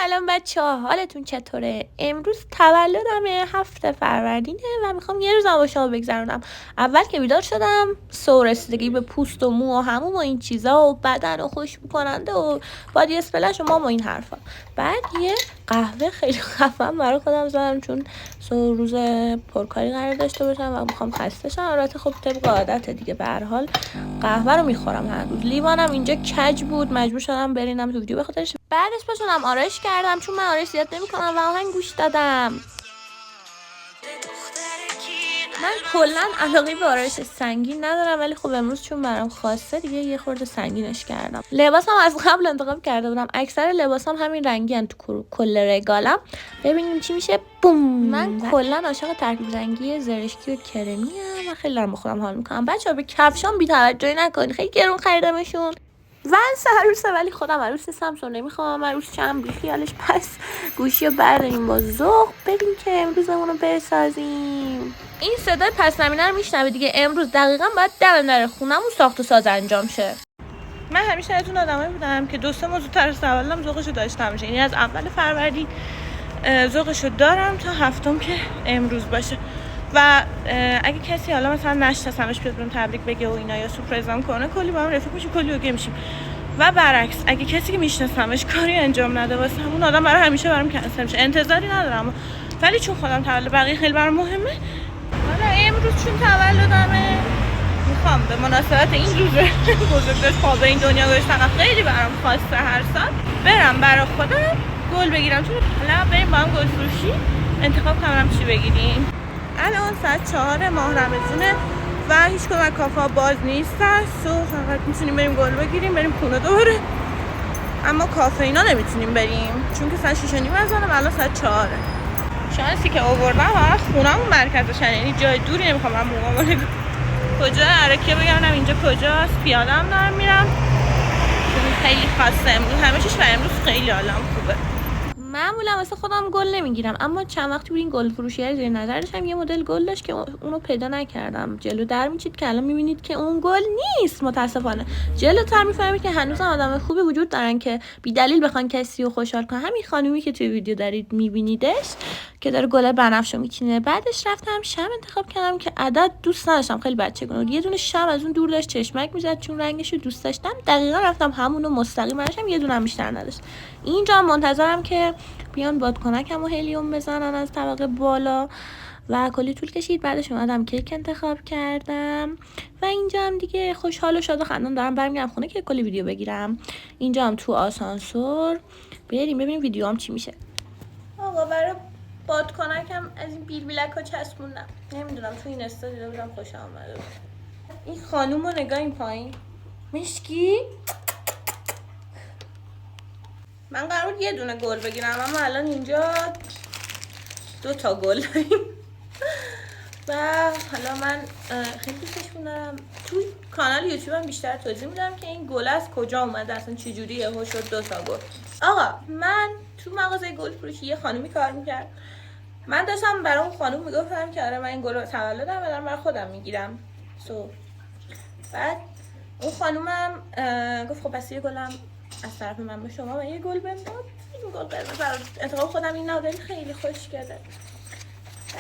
سلام بچه‌ها، حالتون چطوره؟ امروز تولدمه، 7 فروردینه و میخوام یه روزم با شما بگذرونم. اول که بیدار شدم سو رسیدگی به پوست و مو و هموم و این چیزا و بدن و خوشبو کننده و بادی اسپلش و مام و این حرفا. بعد یه قهوه خیلی خفن برای خودم زدم چون سو روز پرکاری قرار داشته باشم و میخوام خسته شم. البته خب طبق عادت دیگه، به هر حال قهوه رو میخورم هر روز. لیوانم اینجا کج بود، مجبور شدم برینم تو ویدیو بخاطرش. بعدش پاشونم آرایش کردم چون من آرایش زیاد نمی‌کنم و آهنگ گوش دادم. من کلا علاقه به آرایش سنگین ندارم، ولی خب امروز چون برام خواسته دیگه یه خورده سنگینش کردم. لباسم از قبل انتخاب کرده بودم، اکثر لباسام همین رنگی ان تو کل رگالم. ببینیم چی میشه. بوم. من کلا عاشق ترکیب رنگی زرشکی و کرمی ام و خیلی دارم خودم حال میکنم. بچه‌ها به کفشام بی‌توجهی نکنید، خیلی گرون خریدمشون. ونس عروسه ولی خودم عروس نیستم، سو نمیخوام عروس چم، بیخیالش. پس گوشی رو برداریم با ذوق، ببین که امروزمون رو بسازیم. این صدای پس زمینه رو میشنوه دیگه. امروز دقیقاً باید در خونمون ساخت و ساز انجام شه. من همیشه ازون آدمایی بودم که 2-3 ماه زودتر از تولدم ذوقشو داشتم، یعنی از اول فروردین ذوقشو دارم تا هفتم که امروز باشه. و اگه کسی حالا مثلا نشناسمش بیاد بهم تبریک بگه و اینا یا سورپرایزم کنه، کلی با هم رفیق میشیم، کلی اوگه میشیم. و برعکس اگه کسی که میشناسمش کاری انجام نده واسه همون آدم برای همیشه برام کنسل میشه. انتظاری ندارم، ولی چون خودم تولد بقیه خیلی برام مهمه، حالا امروز چون تولدمه میخوام به مناسبت این روز بزرگداشت پا به این دنیا گذاشتن خیلی برام خواسته هر سال برم برای خودم گل بگیرم. چون حالا بریم با هم گل فروشی انتخاب کنم چی بگیریم. الان ساعت 4 ماه رمضونه و هیچ کدوم از کافه‌ها باز نیستن، فقط میتونیم بریم گل بگیریم بریم خونه دوباره. اما کافه اینا نمیتونیم بریم چون که ساعت 6:30 بزنم، الان ساعت 4. شانسی که آوردم و خونه‌مون مرکزشه، یعنی جای دوری نمیخوام برم. موقع کجا عرکه بگردم اینجا کجاست، پیاده‌ام دارم میرم. خیلی خسته امروز، همه چیش برای امروز خیلی حالم خوبه. معمولا واسه خودم گل نمیگیرم، اما چند وقتی بود این گل فروشی زیر نظر داشتم، یه مدل گل داشت که اونو پیدا نکردم، جلو در میچید که الان میبینید که اون گل نیست متاسفانه. جلوتر میفهمید که هنوز آدم خوبی وجود دارن که بی دلیل بخوان کسی رو خوشحال کنن. همین خانومی که توی ویدیو دارید میبینیدش که داره گل بنفشو میچینه. بعدش رفتم شم انتخاب کردم که عدد دوست نداشتم، خیلی بچگونه بود. یه دونه شم از اون دور داشت چشمک میزد، چون رنگشو دوست داشتم دقیقاً رفتم همونو مستقیم برشم، یه دونه هم بیشتر نداشت. اینجا منتظرم که بیان بادکنکم و هلیوم بزنن از طبقه بالا و کلی طول کشید. بعدش اومدم کیک انتخاب کردم و اینجا هم دیگه خوشحال و شاد و خندان دارم برمیگردم خونه که کلی ویدیو بگیرم. اینجا هم تو آسانسور بریم ببینیم ویدیوام چی میشه. آقا برای بادکنکم از این بیلبیلک ها چسبوندم، نمیدونم تو این استا دیده بودم خوشم اومده بود. این خانوم رو نگاه این پایین مشکی. من قرار بود یه دونه گل بگیرم، اما الان اینجا 2 تا گل داریم و حالا من خیلی دوستش دارم. تو کانال یوتیوبم بیشتر توضیح میدم که این گل از کجا اومده، اصلا چه جوریه هو شد 2 تا گل. آقا من تو مغازه گل فروشی یه خانومی کار میکرد، من داشتم برای اون خانوم میگفتم که آره من این گل رو تولدم دارم برای خودم میگیرم. بعد اون خانومم گفت خب پس یه گلم از طرف من به شما و یه گل بهم داد. این گل قرمز انتخاب خودم این نادری خیلی خوشگله.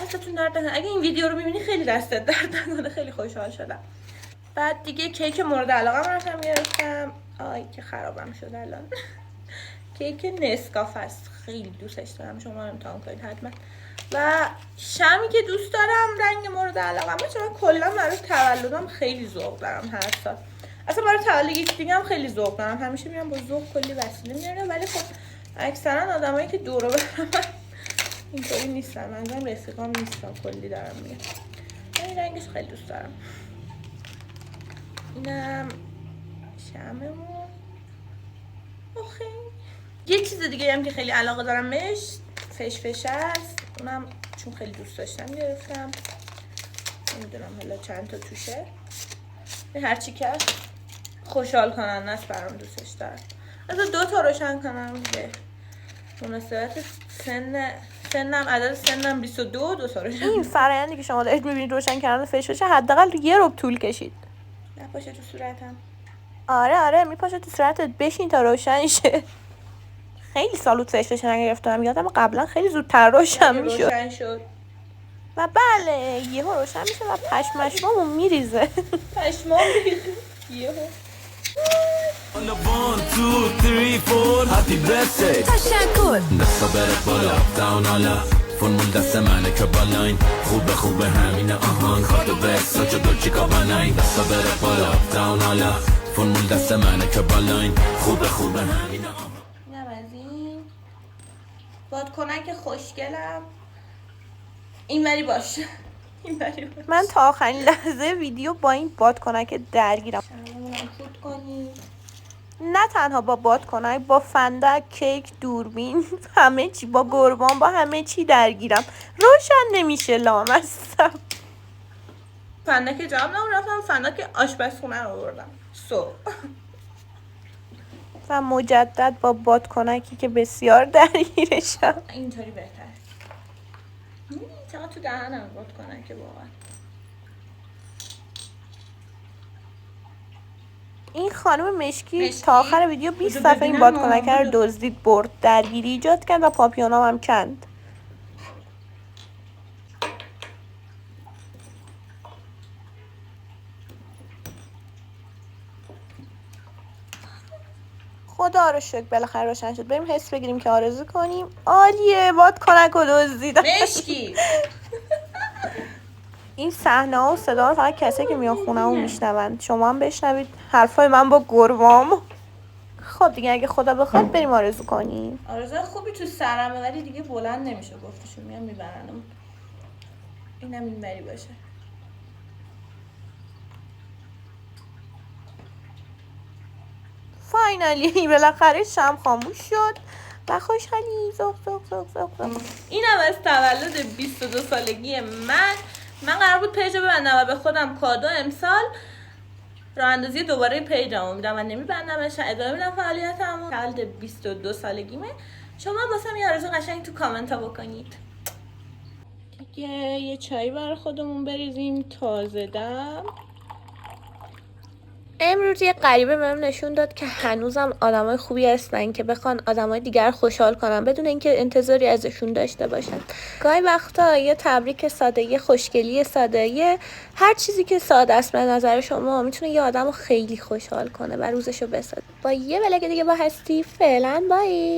دستتون درد نکنه، اگه این ویدیو رو میبینی خیلی دستت درد نکنه، خیلی خوشحال شدم. بعد دیگه کیک مورد علاقه‌ام رفتم گرفتم. آی که خرابم شد الان. کیک نسکافه است، خیلی دوستش دارم، شما هم امتحان کنید حتما. و شمی که دوست دارم رنگ مورد علاقه‌ام، چون کلا برای تولدم خیلی ذوق دارم هر سال. اصلا برای تولد یک دیگه هم خیلی ذوق دارم، همیشه میام با ذوق کلی وسیله میارم، ولی خب اکثرا آدمایی که دور و برم اینطوری نیستن، منظورم رفیقام نیستن، کلی دارم میگم. این رنگش خیلی دوست دارم. اینم شمعمون. یه چیز دیگه هم که خیلی علاقه دارم بهش فش است، اونم چون خیلی دوست داشتم گرفتم. نمیدونم حالا چند تا توشه، هر چی که خوشحال کننده است برام دوستش دارم. از 2 تا روشن کنم به مناسبت سنم، عدد سنم 22، 2 تا روشن. این فرآیندی که شما دارید میبینید روشن کردن فش بشه حداقل 1 ربع طول کشید. نپاشه تو صورتم. آره میپاشه تو صورتت، بشین تا روشن شه. خیلی سال تشتش نگرفتم، یادم قبلا خیلی زودتر روشن میشد و بله یهو روشن میشه و پشمشمامون میریزه. پشمام میریزه یهو. تشکر. دستا بره بالا داون حالا فرمول دست منه که بالاین خوبه همینه آهان کارتو بسا چه دلچیکا بناین دستا بره بالا داون حالا فرمول دست منه که بالاین خوبه همینه آهان. اینم از این بادکنک خوشگلم اینوری باشه. من تا آخرین لحظه ویدیو با این بادکنک درگیرم. فوت کنیم. نه تنها با بادکنک، با فندک، کیک، دوربین، همه چی، با قربان، با همه چی درگیرم. روشن نمیشه لامصب. فندک جام رفتم فندک آشپزخونه رو آوردم صبح. و مجدد با بادکنکی که بسیار درگیرشم. اینطوری بهتر. چقدر تو دهنم بادکنکه واقعا. این خانم مشکی تا آخر ویدیو 20 دفعه این بادکنکه رو دزدید برد، درگیری ایجاد کرد و پاپیونام هم کند. خدا رو شکر بالاخره روشن شد. بریم حس بگیریم که آرزو کنیم. عالیه، بادکنک رو دزدیدم. مشکی. این صحنه ها و صدا رو فقط کسی که میان خونه‌مون میشنون. شما هم بشنوید حرفای من با گربام. خب دیگه اگه خدا بخواد بریم آرزو کنیم. آرزو خوبی تو سرمه ولی دیگه بلند نمیشه گفتشون میان میبرنم. اینم این بری باشه. فاینالی بالاخره شم خاموش شد و خوشحالی زغ زغ زغ زغ زغ. اینم از تولد 22 سالگی من قرار بود پیج رو ببندم و به خودم کادو امسال راه اندازی دوباره پیجمو میدم و نمیبندمش، ادامه میدم فعالیتمو. تولد 22 سالگیمه. شما واسم یه آرزو قشنگ تو کامنت ها بکنید. دیگه یه چای برای خودمون بریزیم تازه دم. امروز یه غریبه بهم نشون داد که هنوزم آدمای خوبی هستن که بخوان آدمای دیگر خوشحال کنن بدون اینکه انتظاری ازشون داشته باشن. گاهی وقتا یه تبریک ساده، یه خوشگلی ساده، یه هر چیزی که ساده است به نظر شما میتونه یه آدمو خیلی خوشحال کنه و روزشو بسازه. با یه بلک دیگه با هستی. فعلا بای.